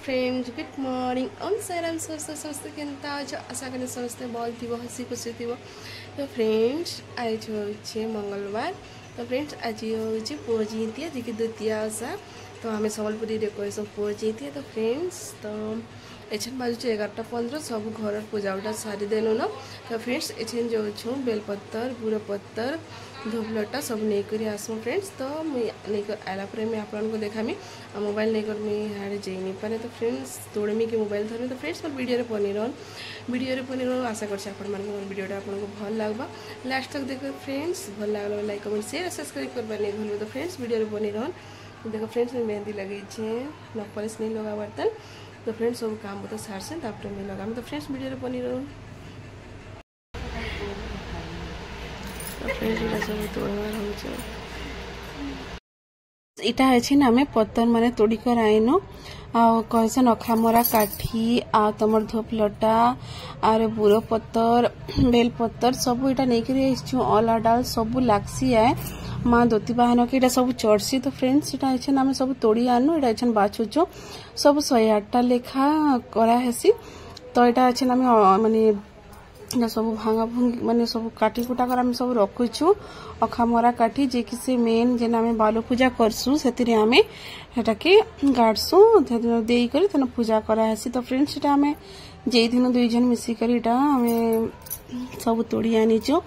Friends good morning ओम साराम समस्ते केनता आशा करें समस्ते भल थी हसी खुशी थी। तो फ्रेंड्स आज हूँ मंगलवार। तो फ्रेंड्स आज हूँ पुओ जयंती जी की द्वितीय ओषा। तो आम सम्बलपुरी कह पुओ जयंती। तो फ्रेंड्स तो एछन बाजू 11:15 सब घर पूजा उठा सारी देनु न। तो फ्रेंड्स एछन जाऊँ बेलपत्तर बुरपत्तर धूपलटा सब नहीं कर आसमु फ्रेंड्स। तो मुझे आला पर मुझे आपको देखामी मोबाइल नहीं कर मुझे हाड़े जाई नहीं पारे। तो फ्रेंड्स तोड़मी कि मोबाइल धरमी। तो फ्रेंड्स मोर वीडियो बनी रहा आशा करडियोटा आपको भल लगवा लास्ट तक देखो फ्रेंड्स। भल लगे लाइक कमेंट शेयर सब्सक्राइब करवा नहीं भूल। तो फ्रेंड्स वीडियो बनी रहन। देखो फ्रेंड्स मैं मेहंदी लगे नख पॉलिश नहीं लगा बर्तन। तो फ्रेंड्स सब काम बता सारसे मैं लगामी। तो फ्रेंड्स वीडियो बनी रहन। इटा है आम पत्तर माने तोड़ी कर आईनु कहसन अखामरा काठी आ तमर धूपलटा आर बुरो पत्तर बेल पत्तर सब इटा नहीं अला डाल सब लागसी आए माँ दोती बाहन के इटा सब चढ़सी। तो फ्रेंड्स इटा आम सब तोड़ी आनु इटा बाछुचु सब 108टा लेखा कराहेसी। तो इटा आम माने सब भांगा भुंगी माने सब काटी कुटा कर आम सब रखुचु अखामरा काठी जे कि से मेन जेन आम बालू पूजा करसु से आम हेटा के गाड़सु दे कर पूजा करासी। तो फ्रेंड्स इटा आम जे दिन 2 जन मिसिक आम सब तोड़ी आनीचु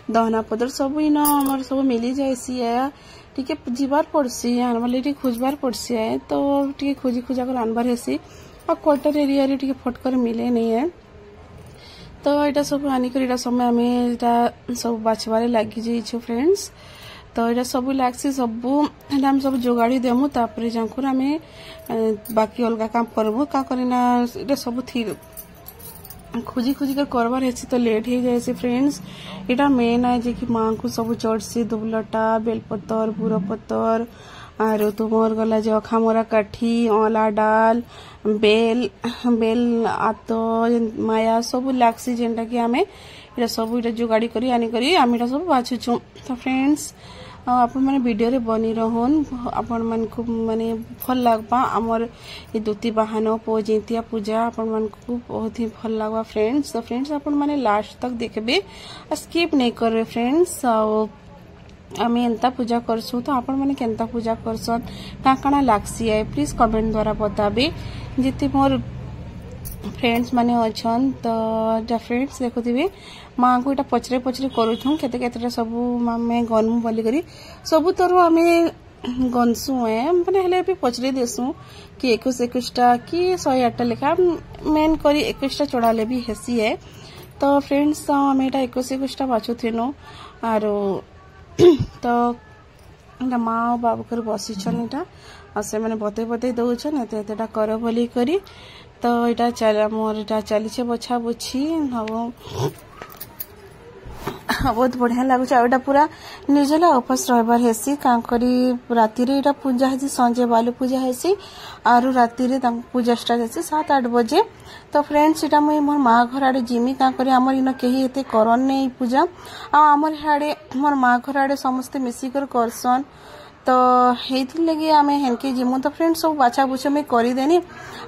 दहना पदर सब इन आम सब मिली जाएसी है टी जीवार पड़सी आनबार खोजबार पड़सी है। तो टी खोजी खोजा कर आनबार हेसी और क्वार्टर एरिया टी फटकर मिले नहीं है। तो यहाँ सब आनिक समय आम सब बाछबारे लगी जाइछु फ्रेंड्स। तो यहाँ सब लागसी सब सब जोगाड़ी देमु तापर जाकर आम बाकी अलग काम करबू का करना इटा सब थी खोजी खोजी कर करबार है। तो लेट हो जाए फ्रेंड्स। इटा मेन है जे कि माँ को सब चढ़सी दुबलटा बेलपत्तर बुरपत्तर आरो तुमर गला जो अखामरा काठी अला डाल बेल बेल आतो माया सब लागसी जेनटा कि आम इटा सब इटा जोगाड़ी करी आनी करी आम इटा सब बाछुचु। तो फ्रेंड्स आपण माने वीडियो रे बनी रहन आपण मन को माने भल लगबा आमर ये दुती बाहन पुओ जयंती पूजा आपण मन को बहुत ही भल लगबा फ्रेंड्स। तो फ्रेंड्स आपण माने लास्ट तक देखबे स्किप नहीं करबे फ्रेंड्स। आम एंता पूजा करसु तो आपण माने केंता पूजा करसन काना लागसी है प्लीज कमेंट द्वारा बताबे जिते मोर फ्रेंड्स माने अछन। तो फ्रेंड्स देखुथिबे माँ को इटा पचरे पचरे करूथु केते केतेटा सब मामे गनमु बोली करी सब तरु आमे गनसु है माने हेले भी पचरे देसु कि 21टा कि 108टा लेखा मेन करी 21टा चढ़ाले भी हेसी है। तो फ्रेंड्स आम इटा 21टा बाछुथिनु आरो तो माँ और बाबू कर बसीछन इटा से मैंने बते बते दौन एतेटा कर बोली करी। तो इटा मोर इटा चली बछा बुछी हम बहुत बढ़िया लगुच आटा पूरा निर्जला उपास रहार हेसी का करी राति रे पूजा हेसी संजे बालू पूजा हेसी आरु राति रे पूजा स्टार्ट हेसी 7-8 बजे। तो फ्रेंड्स इटा मुई मोर माँ घर आड़े जिमी का करी आमर इन कही एते करन नहीं पूजा आमर हाड़े मोर माँ घर आड़े समस्ते मिसिकर करसन। तो हेथि लगे आम हेनके जिमु। तो फ्रेंड्स सब बाछा बुछा मुई करदेनी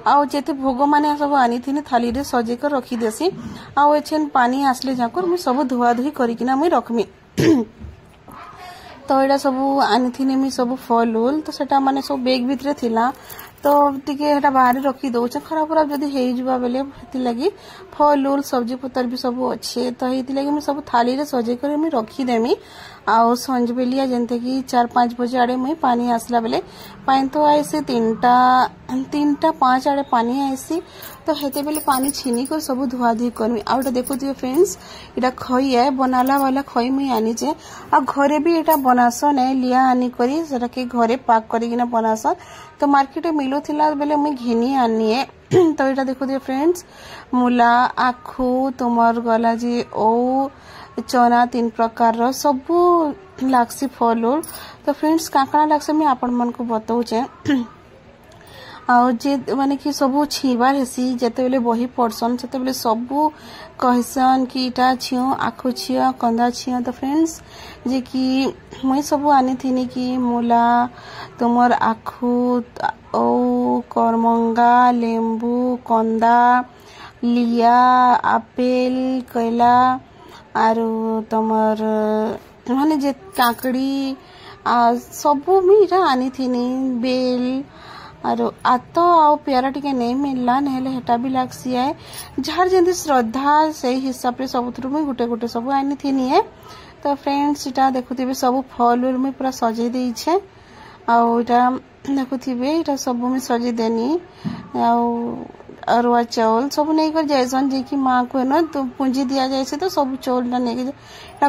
आउ जेते भोग माने सब आनी थी थाली रे सजे कर रखी देसी आउ एछन पानी आसले जाकर मुई सब धुआ धुई करिकिना मुई रखमी। तो एटा सब आनी थी मुई सब फल उल तो सेटा माने सब बेग भितरे थिला तो टिके हेटा बाहर रखी दउछ खराब खराब जदी हेइ जुबा बेले हेति लगी फल उल सब्जी पत्तर भी सब अच्छे। तो हेति लगी मुई सब थाली रे सजे कर मुई रखी देमी आउ संज बेलिया जेनते कि 4-5 बजे आड़े मुई पानी आसला बेले पानी तो आइसे 3टा 5 आड़े पानी आइसी। तो हेते बेले पानी छीनी कर सब धुआ धुई करमी। आउटा देखुथिबे फ्रेंड्स इटा खई है बनाला वाला खई मुई आनीचे आ घरे भी इटा बनासन है लिया आनी करी सेटा के घरे पाक करिकिना बनासन। तो मार्केट मिलुथिला बेले मुई घिनी आनी है। तो इटा देखुथिबे फ्रेंड्स मूला आखु तुमर गला जी ओ चना 3 प्रकार रो सब लागसी फल उल। तो फ्रेंड्स काकड़ा लागसे मैं आपण मन को बताऊचे आउ जे माने कि सब छीबार हेसी जेते बेले बही पड़सन सेते बेले सब कहसन कि इटा छियो आखु छियो कंदा छियो। तो फ्रेंड्स जे कि मुई सब आनी थी कि मूला तुमर आखु ओ करमंगा लेंबू कंदा लिया आपेल कैला आरो तमर माने जे काकड़ी सबू मुझे आनी थी बेल आरो आतो आउ प्यारा टिके नहीं मिलला नहेले हेटा भी लागसी है जार जंदी श्रद्धा से हिसाब से सब मुझे गोटे गोटे सब आनी थी है। तो फ्रेंड्स इटा देखुथिबे सब फल उल में पूरा सजे देइछे आउ इटा देखुथिबे इटा सब में सजे देनी आउ अरुआ चाउल सब नहीं कर जैसन जे कि माँ को न तो पूंजी दिया जाए तो सब चाउल नहीं के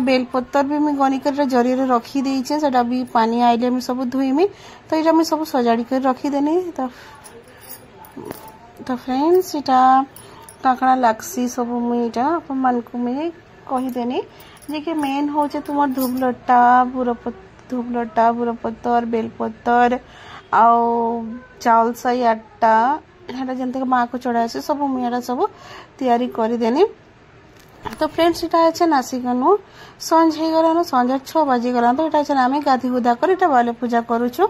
बेल पत्तर भी मैं गनी कर जरिए रखी देइछे सेटा भी पानी आइले में सब धुईमी तो इटा मैं सब सजाड़ी कर रखी देनी। तो फ्रेंड्स इटा काकड़ा लागसी सब मुई इटा अपन मन को मैं कही देनी जे कि मेन हो तुम धूपलटा बुरपत्तर बेलपत्तर आउ चाउल सही आटा है जंत माँ को चढ़ा सब मुझे सब तैयारी करदेनी। तो फ्रेंड्स इटा अच्छे नासिकनु संज हो गलान संज 6 बाजी गलान तो इटा आम गाधी गुधा कर इटा बालू पूजा करुचु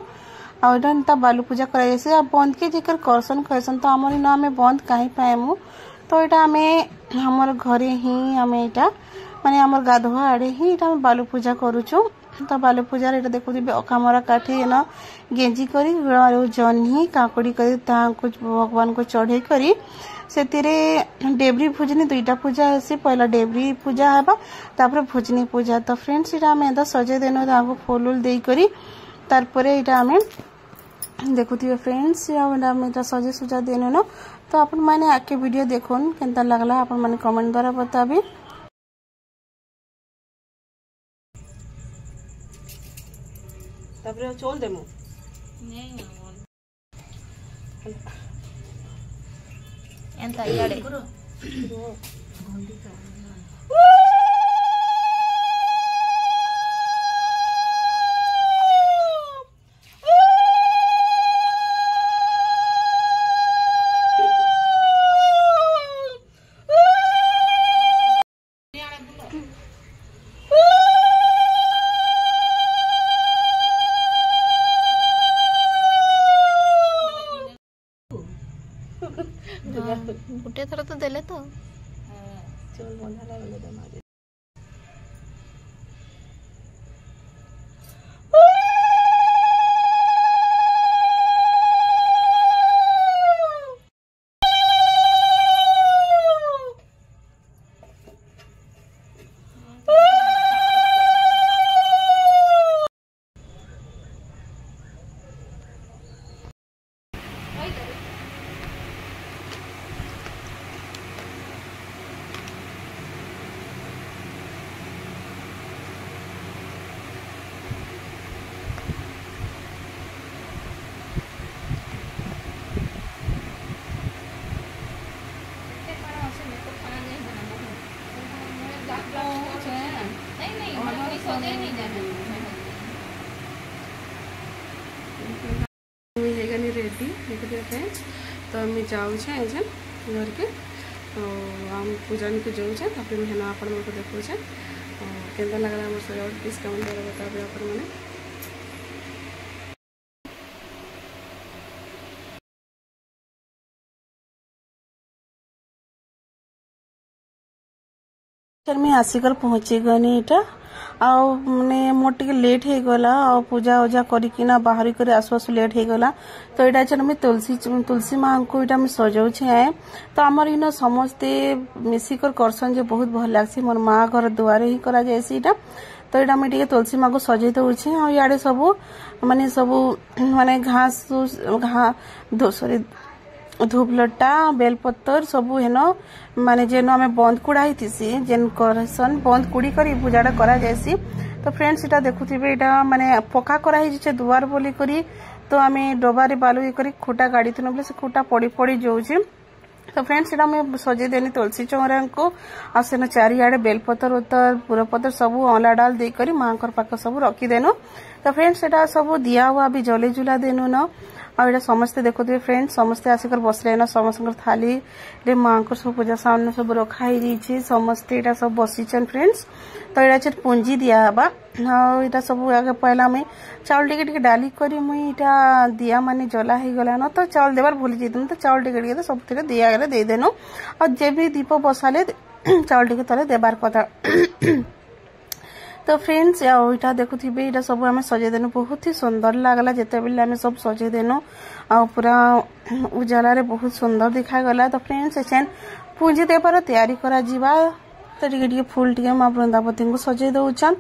आटा बालू पूजा कर बंद के जेकर करसन कहसन तो आम इन आम बंद कहीं पाएमु तो इटा आम हमर घरे ही आम इटा माने आमर गाधुआ आड़े ही इटा बालू पूजा करुचु। तो बालू पूजा इटा देखुथिबे अखामरा काठी न गेंजी करी जह्नी काकुड़ी करी भगवान को चढ़े करी से डेबरी भुजनी दुईटा पूजा है पहला डेबरी पूजा है तापर भुजनी पूजा। तो फ्रेंड्स इटा आम एदा सजे देनु ताको फूल उल दे करी तारपरे इटा आम देखुथिबे फ्रेंड्स आम इटा सजे सुजा देनु न। तो आपण माने आके वीडियो देखुन केनता लागला आपण माने कमेंट द्वारा बताबे। तापर चोल देमु नहीं एंता याडे गुटे थर तो देले तो चल बंधा लागले दमा रेडी देखिए फ्रेंड्स। तो आम जाऊे एजें घर के तो आम पूजन को जाऊे तापर हेना आपण को देखुचे केंदा लगला हमर सजावट प्लीज कमेंट द्वारा बताबे आपण माने। मैं आसिकर पहुंची गनी इटा आउ माने मोर टिके लेट हो गला आ पूजा उजा करिकिना बाहरी करे आसु आसु लेट हो गला। तो इटा चल मैं तुलसी माँ को इटा मैं सजाऊे आए तो आमर इन समस्ते मिसिकर करसन जे बहुत भल लागसी मोर माँ घर दुआरे ही करा जायसी इटा। तो इटा मैं टिके तुलसी माँ को सजे दउछे आ याडे सब माने घास सॉरी धूपलटा बेलपत्तर सबू हेन माने जेन आम बंद कुड़ा थी जेन करसन बंद कुड़ी कर पूजाटा करा जायसी। तो फ्रेंड्स इटा देखुथिबे इटा माने पक्का करा दुआर बोली करी तो आम डबारे बालू करी खुटा गाड़ी थी बोले से खुटा पड़ी पड़ी जाऊे। तो फ्रेंड्स इटा मैं सजे देनी तुलसी चौरा को आसेन चारिआडे बेलपतर उतर पुरपतर सब अला डाल देकर माँ पाख सब रखीदेनु। तो फ्रेंड्स एटा सब दिया हुआ भी जले जुला देनु न और समस्ते देखुए फ्रेंड्स समस्ते आसिक बसले न समस्त थाली रे माँ को सब पूजा सामने सब रखाई समस्ते एटा सब बसीचन फ्रेंड्स तो ये पुंजी दिया हवा हाँ सब आगे पहला मुई चाउल टिके डाली करी मुई इटा दिया माने जला ही गला न तो चाउल देवार भूली जाइतनु तो चाउल टिके सब दिया गले दे देनु और जे भी दीप बसाले चाउल टिके तले देबार कथा तो फ्रेंड्स यहाँ देखुथे यहाँ सब आम सजेदेनु बहुत ही सुंदर लगला जिते बेले आम सब सजेदेनु आ पूरा उजाला रे बहुत सुंदर दिखागला तो फ्रेंड्स एछन पुंजी देवार तैयारी करा जीवा तो टिके फूल टिके माँ वृंदावती को सजे दउछन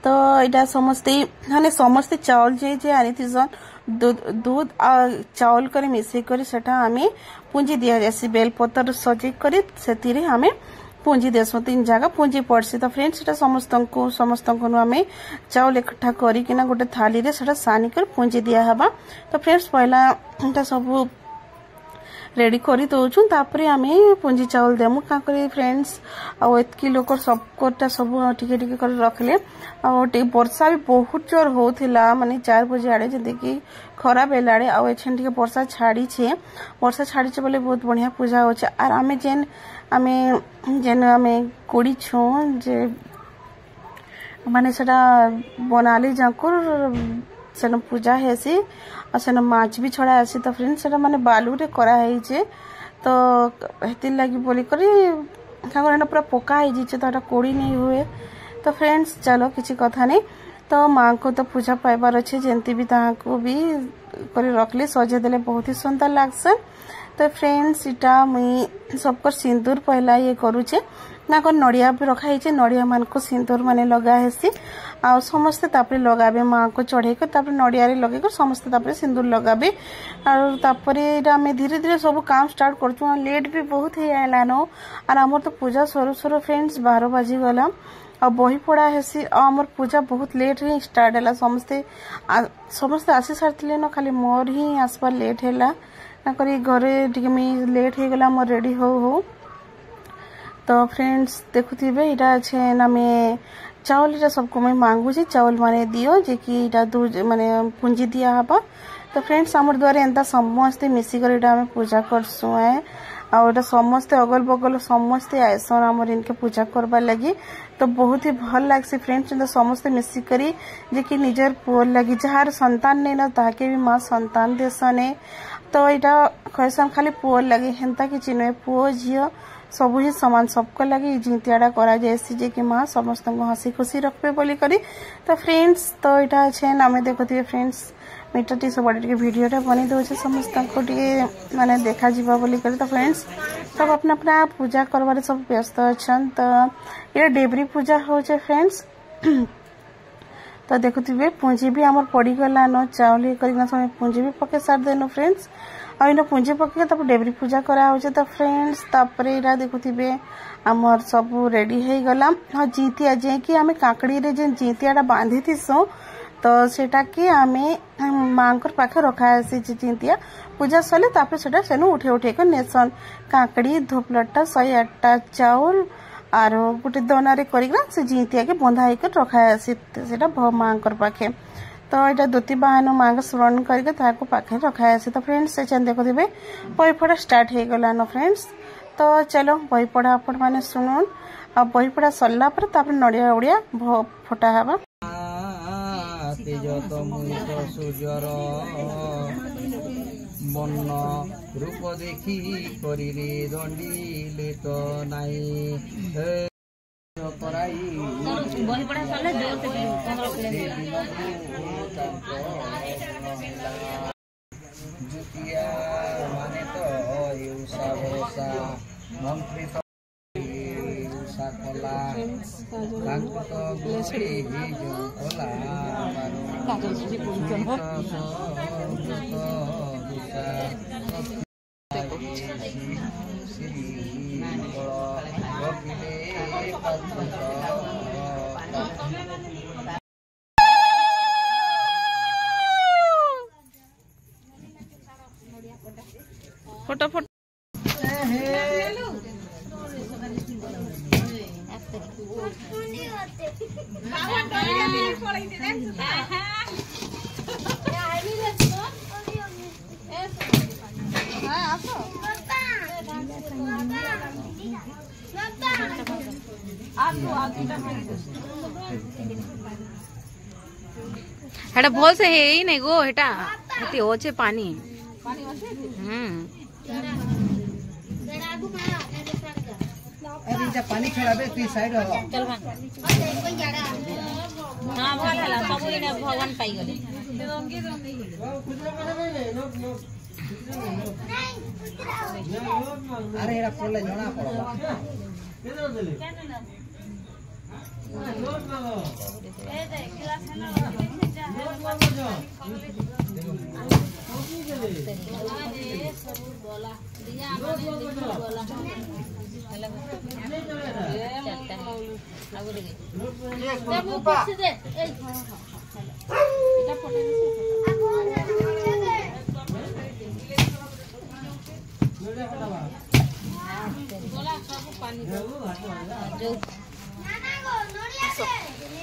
तो यहाँ समस्ते माने समस्ते चाउल जे आनी थीसन दूध चाउल करे मिसई करी सेटा आमे पुंजी दिया जासी बेल पतर सजे करी सेतिरे आमे पुंजी देसो 3 जगह पुंजी पड़सी तो फ्रेंड्स सेटा समस्त को आमे चाउल इकट्ठा करी किना गोटे थाली रे सेटा सानी कर पुंजी दिया हबा तो फ्रेंड्स पहला एटा सब रेडी करी दउछु तापरे आमे पुंजी चाउल देमु का करी फ्रेंड्स आ एतकी लोक सब कोटा सब टिके टिके कर रखले आ वर्षा भी बहुत जोर होथिला माने 4 बजे आड़े जदि कि खरा बेलाड़े आ एछन टिके वर्षा छाड़ी छे बोले बहुत बढ़िया पूजा होचे आर आमे जेन आमे कोड़ी छु जे माने सेटा बनाली जाकुर सेन पूजा हेसी और सेन माछ भी छड़ा आसी तो फ्रेंड्स सेटा माने बालू रे करा है जे तो हेति लागी बोली करी कागरना पूरा पोका है जे तो एटा कोड़ी नहीं हुए तो फ्रेंड्स चलो किसी कथा नहीं तो माँ को तो पूजा पाइबार अच्छे जेंती भी ता को भी करी रखली सजे देले बहुत ही सुंदर लागसन तो फ्रेंड्स इटा मुई सबकर सिंदूर पहला ये करूचे ना को नड़िया भी रखा है नड़िया मान को सिंदूर माने लगा हेसी आ समस्ते तापरे लगाबे माँ को चढ़े कर तापरे नड़िया रे लगे कर समस्ते तापरे सिंदूर लगाबे और तापरे इटा मैं धीरे धीरे सब काम स्टार्ट करछु लेट भी बहुत ही आलानो और हमर तो पूजा सरू सरू फ्रेंड्स 12 बजी गला और बही पड़ा हेसी आमर पूजा बहुत लेट ही स्टार्ट है समस्ते आसी सारी न खाली मोर ही आसबार लेट है करी घरे लेट हो गला मोर रेडी हो तो फ्रेंड्स देखुथे यहाँ अच्छे आम चाउल इटा सबको मैं मांगुची चाउल माने दियो जे कि इटा दूध माने पुंजी दिया हबा तो फ्रेंड्स आमर द्वारा एंता समस्ते मिसिकर इटा आम पूजा करसु और समस्ते अगल बगल समस्ते आयसन आमर इनके पूजा करबा लगी तो बहुत ही भल लागसी फ्रेंड्स समस्ते मिसिकरी जे कि निजर पुअर लगी जार संतान नहीं न ताके भी माँ संतान देसने तो यहाँ कहसन खाली पुअर लगी हेन्ता कि नुहे पुओ झील सब ही सामान सबको लगे जिंतियाड़ा करा जाए जे कि माँ समस्त को हसी खुशी रखबे बोली करी तो फ्रेंड्स तो यहाँ अच्छे आम देखुए फ्रेंड्स मीटर टी सब वीडियो बनी दौचे समस्त को माने देखा जीवा बोली करी तो फ्रेंड्स सब अपना अपना पूजा करवारे सब व्यस्त अच्छा तो ये डेबरी पूजा हो फ्रेंड्स तो देखुए पुंजी भी आमर पड़गला न चाउल करना समय पुंजी भी पके सार देनु फ्रेंड्स और इन पुंजी पके तब डेबरी पूजा करा होचे तो फ्रेंड्स तापरे इरा देखुथिबे आमर सब रेडी हो गला हाँ जीतिया जे कि आमे काकड़ी रे जे जीतियाटा बांधी थिसो तो सेटा कि आमे मांकर पाखे रखा आसी जीतिया पूजा सले तापरे सेटा सेनु उठे उठे को नेसन काकड़ी धोपलटा 108टा चाउल आर गोटे दनारे करिकना से जीतिया के बंधा होकर रखा आसी सेटा मांकर पाखे तो यहाँ दुती बाहन माँ को स्मरण करके ताको पाखे रखा आसी तो फ्रेंड्स से देखुथे बही पढ़ा स्टार्ट हो गला न फ्रेंड्स तो चलो बही पढ़ा आपण मैंने शुणुन आ बही पढ़ा सरला पर नड़िया उड़िया फटा हवा सूर्यर बन्न रूप देखी करी दंडी तो नाई बही पढ़ा सरले जुतिया माने तो युसा भरोसा मंत्री युसा कला कांको तो गुसी ही जो कला काजल जी पूजन हो फोटो फोटो हेटा भल से हे ही नहीं गो हेटा हेटी ओचे पानी अरे जा पानी छोड़ाबे तू साइड हो चल भाग हां भल हला सब इने भगवान पाई गले अरे एरा पड़ले जणा पड़बा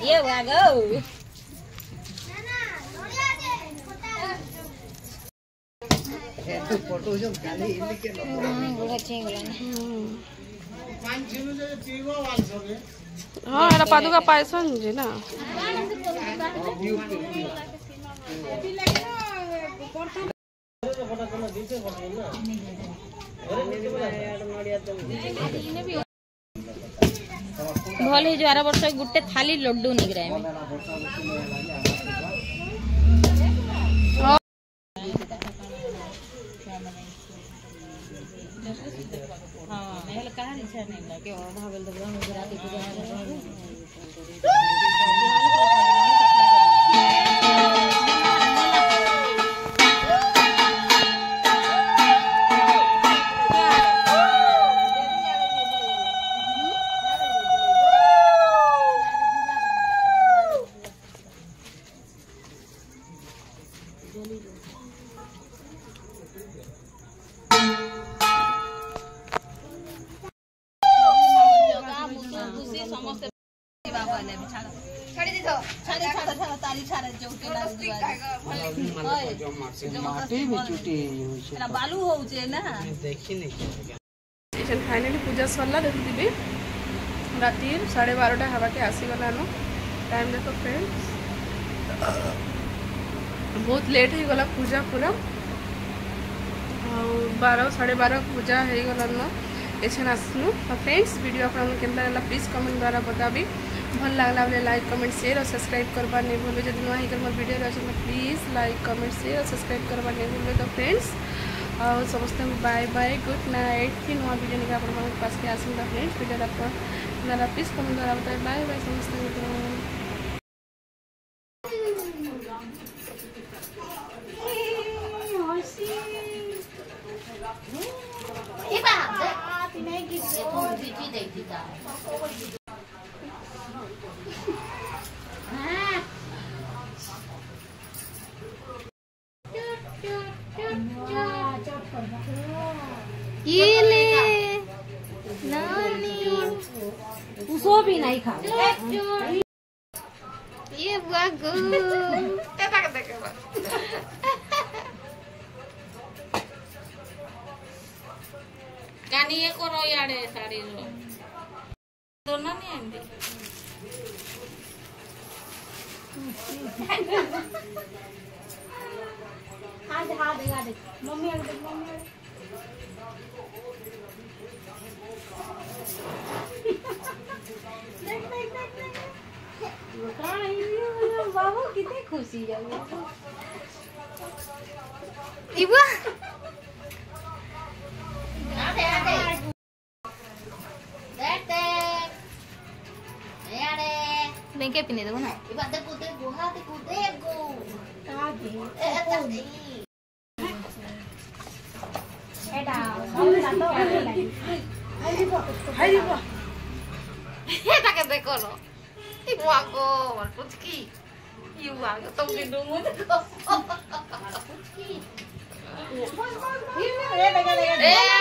ये हुआ गो तू फोटो जो खाली इनके बुढ़ा चेंगला पांच जिनो जे पीवो वाल सबे हां एरा पादुका पायसन जे ना भल हे जो 12 वर्ष गुटे थाली लड्डू निगराय में हां नेहल कहां इच्छा नहीं लागे भागल दबरा में राती पूजा बालू होउचे ना देखि नहीं फाइनली पूजा सरला देखुथिबी राती 12:30 हवा के आसी गला नो टाइम देखो फ्रेंड्स बहुत लेट ही गला पूजा पूरा 12 12:30 पूजा हो गला नो एछन आसनु फ्रेंड्स वीडियो आपन केनला लागला प्लीज कमेंट द्वारा बताबी भल लागला बोले लाइक कमेंट शेयर और सब्सक्राइब करबा नहीं भूलबे जदि नुआ ही मोर वीडियो रहे तो प्लीज लाइक कमेंट शेयर और सब्सक्राइब करबा नहीं भूलबे तो फ्रेंड्स और समस्त बाय बाय गुड नाइट फिर नुआ वीडियो निका अपन पास के आसुंगा फ्रेंड्स वीडियो आपन प्लीज कमेंट द्वारा बताए बाय बाय समस्त ये ले नानी उसो भी नहीं खा ये बागो तक देखो कानी ये करो यारे साड़ी रो दोनों नहीं आंदी हाथ देगा दे मम्मी आ गई मम्मी बाबू कितनी खुशी है इबा लेके पीने दो ना इबा दे कूदे गुहा दे कूदे गो का दे एटा हम तो हाय बा एटा के देखो लो Ibuago, Malputski. Ibuago, tong dinungo na ko. Malputski.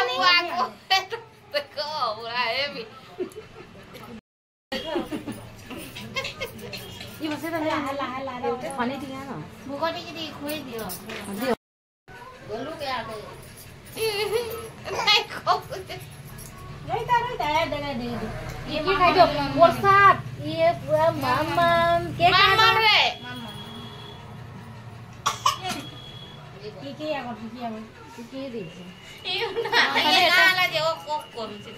Ibuago. Teko, wala emi. Ibu saya dah hala. Mana dia no? Bukan dia di kue dia. Dia. Dulu kayak ada. ये खाई दो प्रसाद ये पूरा मामा के खाना रे की आगो की दे ये ना जे ओ करू छी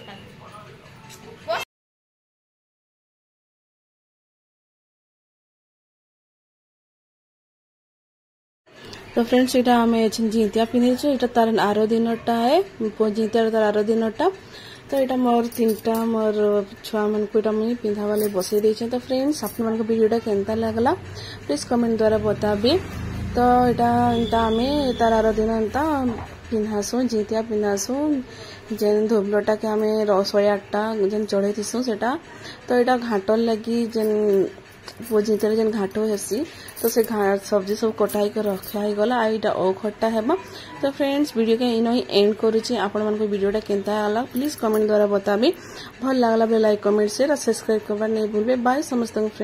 तो फ्रेंड्स এটা আমি জিতিয়া পিনেছো এটা তার আরো দিনটা है জিতিয়ার তার আরো দিনটা तो এটা मोर तीनटा मोर छुआ मन को এটা मुई पिंधा वाले बसे देछे तो फ्रेंड्स आपन मन को वीडियोटा केनता लागला प्लीज कमेंट द्वारा बताबे तो এটা আমি তার আরো দিনটা पिन्हासु जितिया पिन्हासु जेन धोबलटा के आमे 108टा जेन चढ़े थिसु सेटा तो एटा घाटल लगी जेन जितिया जेन घाटो हेसी तो से घाट सब्जी सब कटाई के रखा ही गला आईटा ओ खट्टा हेबा तो फ्रेंड्स वीडियो के इनो ही एंड करूची आपण मन को वीडियोटा केनता आला प्लीज कमेंट द्वारा बताबे भल लागला बे लाइक कमेंट शेयर और सब्सक्राइब करबा नहीं भूलबे बाय समस्त फ्रेंड्स।